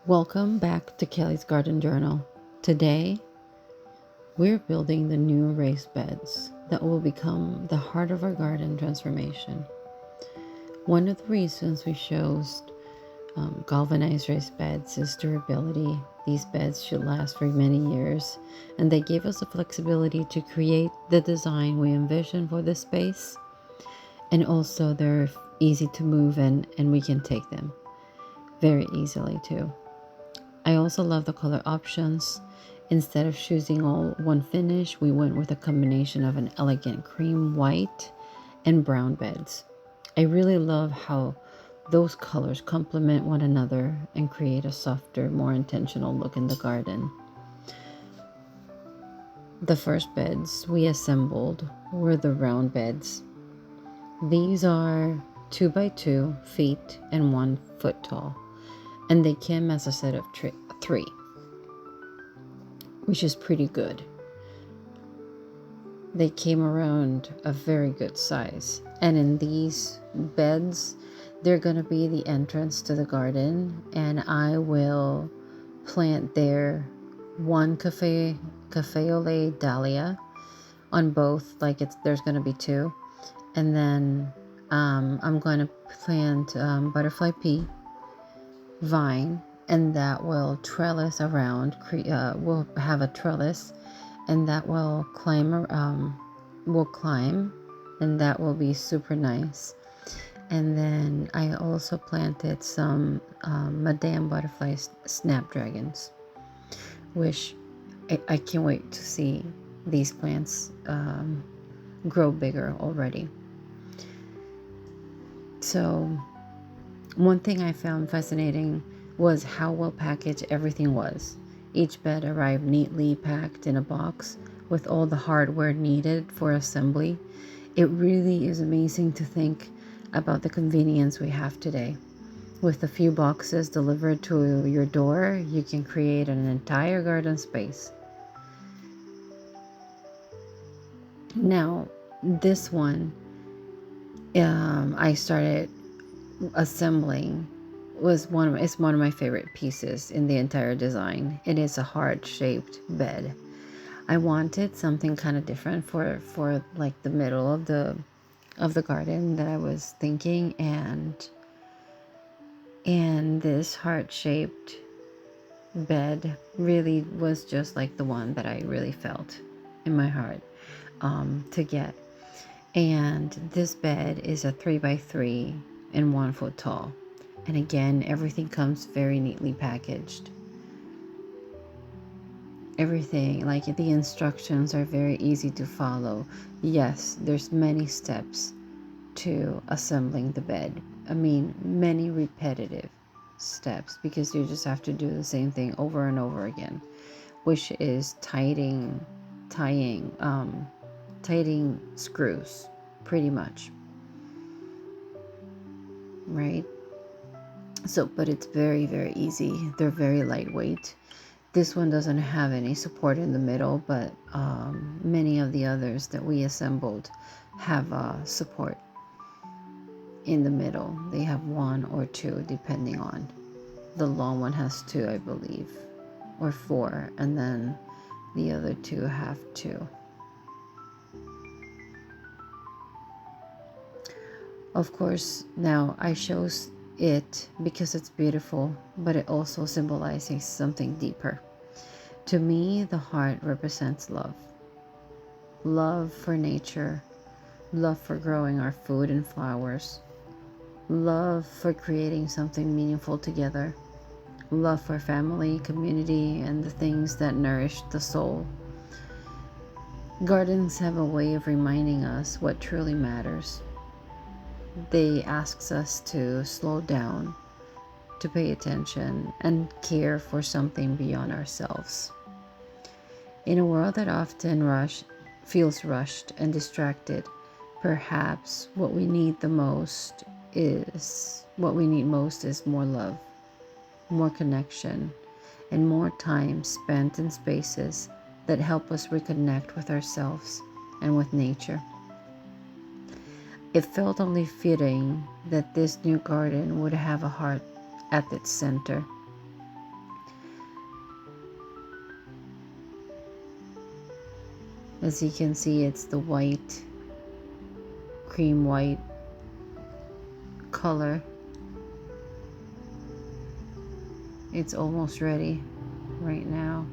Welcome back to Kelly's Garden Journal. Today, we're building the new raised beds that will become the heart of our garden transformation. One of the reasons we chose galvanized raised beds is durability. These beds should last for many years, and they give us the flexibility to create the design we envision for this space. And also, they're easy to move and we can take them very easily too. I also love the color options. Instead of choosing all one finish, we went with a combination of an elegant cream white and brown beds. I really love how those colors complement one another and create a softer, more intentional look in the garden. The first beds we assembled were the round beds. These are 2 by 2 feet and 1 foot tall, and they came as a set of 3, which is pretty good. They came around a very good size. And in these beds, they're going to be the entrance to the garden, and I will plant there one cafe au lait dahlia on both, like there's going to be 2. And then I'm going to plant butterfly pea vine, and that will trellis around. We'll have a trellis, and that will climb. And that will be super nice. And then I also planted some Madame Butterfly snapdragons, which I can't wait to see these plants grow bigger already. So one thing I found fascinating was how well packaged everything was. Each bed arrived neatly packed in a box with all the hardware needed for assembly. It really is amazing to think about the convenience we have today. With a few boxes delivered to your door, you can create an entire garden space. Now, this one, I started assembling it's one of my favorite pieces in the entire design. It is a heart-shaped bed. I wanted something kind of different for like the middle of the garden that I was thinking, and this heart-shaped bed really was just like the one that I really felt in my heart to get. And this bed is a 3 by 3 and 1 foot tall. And again, everything comes very neatly packaged. Everything, like the instructions are very easy to follow. Yes, there's many steps to assembling the bed. I mean, many repetitive steps, because you just have to do the same thing over and over again, which is tightening screws, pretty much, right? So, but it's very, very easy. They're very lightweight. This one doesn't have any support in the middle, but many of the others that we assembled have support in the middle. They have 1 or 2, depending on. The long one has 2, I believe, or 4, and then the other 2 have 2. Of course, now I chose it because it's beautiful, but it also symbolizes something deeper. To me, the heart represents love. Love for nature, love for growing our food and flowers, love for creating something meaningful together, love for family, community, and the things that nourish the soul. Gardens have a way of reminding us what truly matters. They ask us to slow down, to pay attention, and care for something beyond ourselves. In a world that often feels rushed and distracted, perhaps what we need most is more love, more connection, and more time spent in spaces that help us reconnect with ourselves and with nature. It felt only fitting that this new garden would have a heart at its center. As you can see, it's the white, cream white color. It's almost ready right now.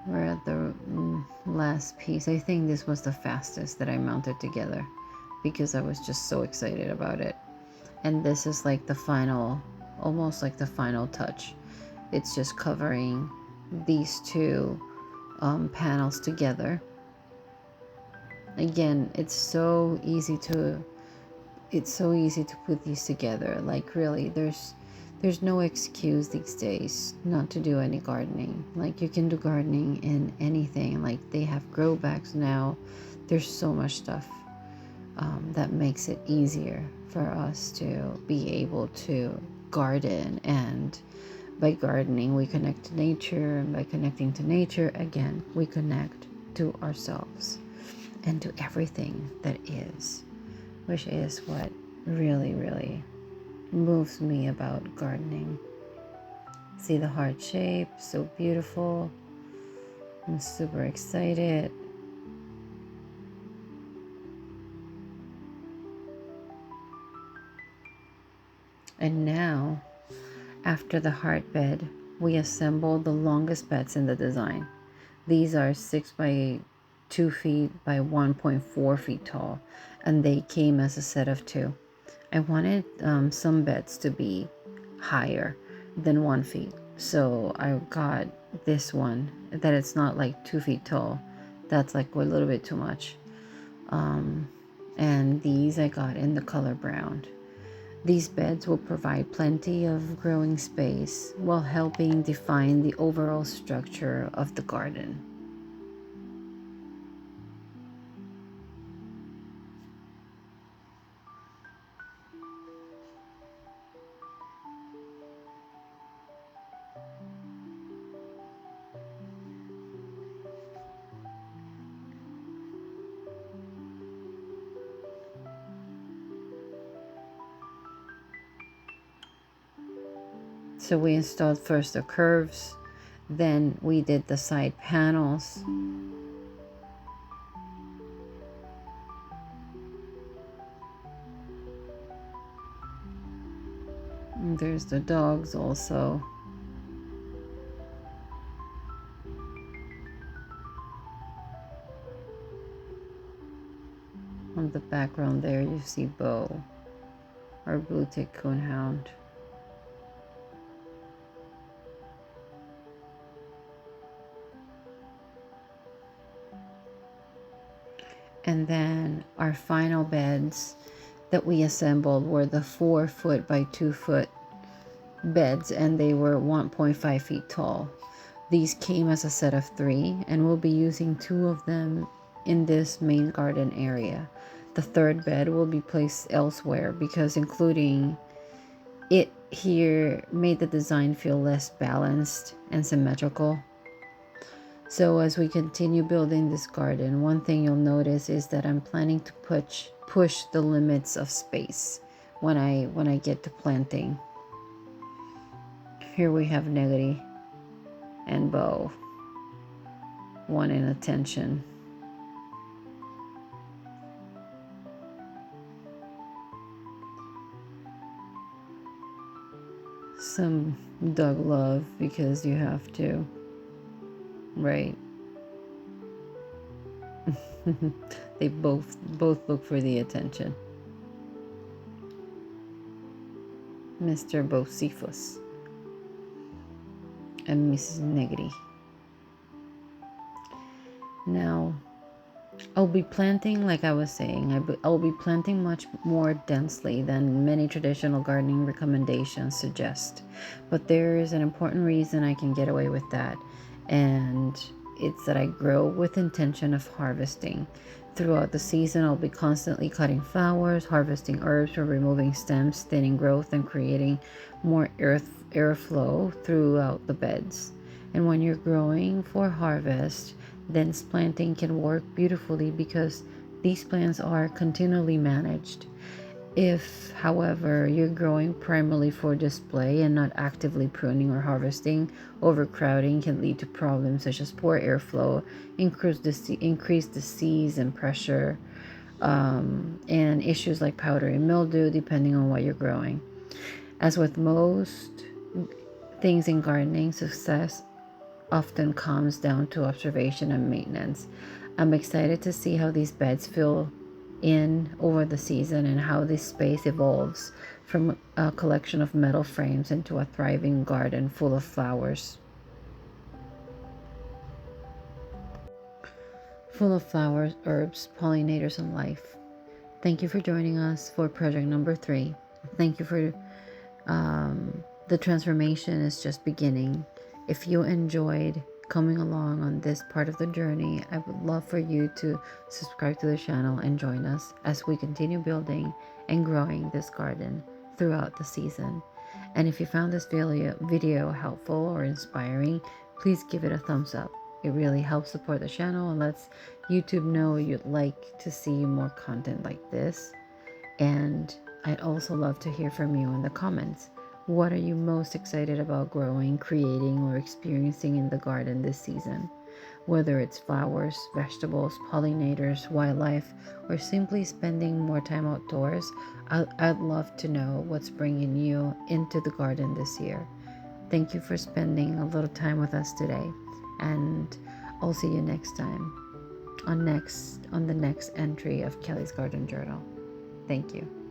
We're at the last piece. I think this was the fastest that I mounted together because I was just so excited about it. And this is like the final, almost like the final touch. It's just covering these two panels together. Again, it's so easy to put these together. Like really, there's no excuse these days not to do any gardening. Like you can do gardening in anything. Like they have grow bags now. There's so much stuff that makes it easier for us to be able to garden. And by gardening, we connect to nature, and by connecting to nature, again, we connect to ourselves and to everything that is, which is what really, really moves me about gardening. See the heart shape, so beautiful. I'm super excited. And now, after the heart bed, we assemble the longest beds in the design. These are 6 by 2 feet by 1.4 feet tall, and they came as a set of 2. I wanted some beds to be higher than 1 feet, so I got this one that it's not like 2 feet tall. That's like a little bit too much. And these I got in the color brown. These beds will provide plenty of growing space while helping define the overall structure of the garden. So we installed first the curves, then we did the side panels. And there's the dogs also. On the background there you see Bo, our blue-tick coonhound. And then our final beds that we assembled were the 4 foot by 2 foot beds, and they were 1.5 feet tall. These came as a set of 3, and we'll be using 2 of them in this main garden area. The third bed will be placed elsewhere because including it here made the design feel less balanced and symmetrical. So as we continue building this garden, one thing you'll notice is that I'm planning to push the limits of space when I get to planting. Here we have Negri and Bo, wanting attention. Some dog love because you have to, right? They both look for the attention. Mr. Bocephus and Mrs. Negri. Now, I'll be planting, like I was saying, I'll be planting much more densely than many traditional gardening recommendations suggest. But there is an important reason I can get away with that, and it's that I grow with intention of harvesting. Throughout the season, I'll be constantly cutting flowers, harvesting herbs, or removing stems, thinning growth, and creating more airflow throughout the beds. And when you're growing for harvest, dense planting can work beautifully because these plants are continually managed. If, however, you're growing primarily for display and not actively pruning or harvesting, overcrowding can lead to problems such as poor airflow, increased disease and pressure, and issues like powdery mildew, depending on what you're growing. As with most things in gardening, success often comes down to observation and maintenance. I'm excited to see how these beds fill in over the season and how this space evolves from a collection of metal frames into a thriving garden full of flowers. Full of flowers, herbs, pollinators, and life. Thank you for joining us for project number 3. Thank you for the transformation is just beginning. If you enjoyed coming along on this part of the journey, I would love for you to subscribe to the channel and join us as we continue building and growing this garden throughout the season. And if you found this video helpful or inspiring, please give it a thumbs up. It really helps support the channel and lets YouTube know you'd like to see more content like this. And I'd also love to hear from you in the comments. What are you most excited about growing, creating, or experiencing in the garden this season? Whether it's flowers, vegetables, pollinators, wildlife, or simply spending more time outdoors, I'd love to know what's bringing you into the garden this year. Thank you for spending a little time with us today, and I'll see you next time on the next entry of Kelly's Garden Journal. Thank you.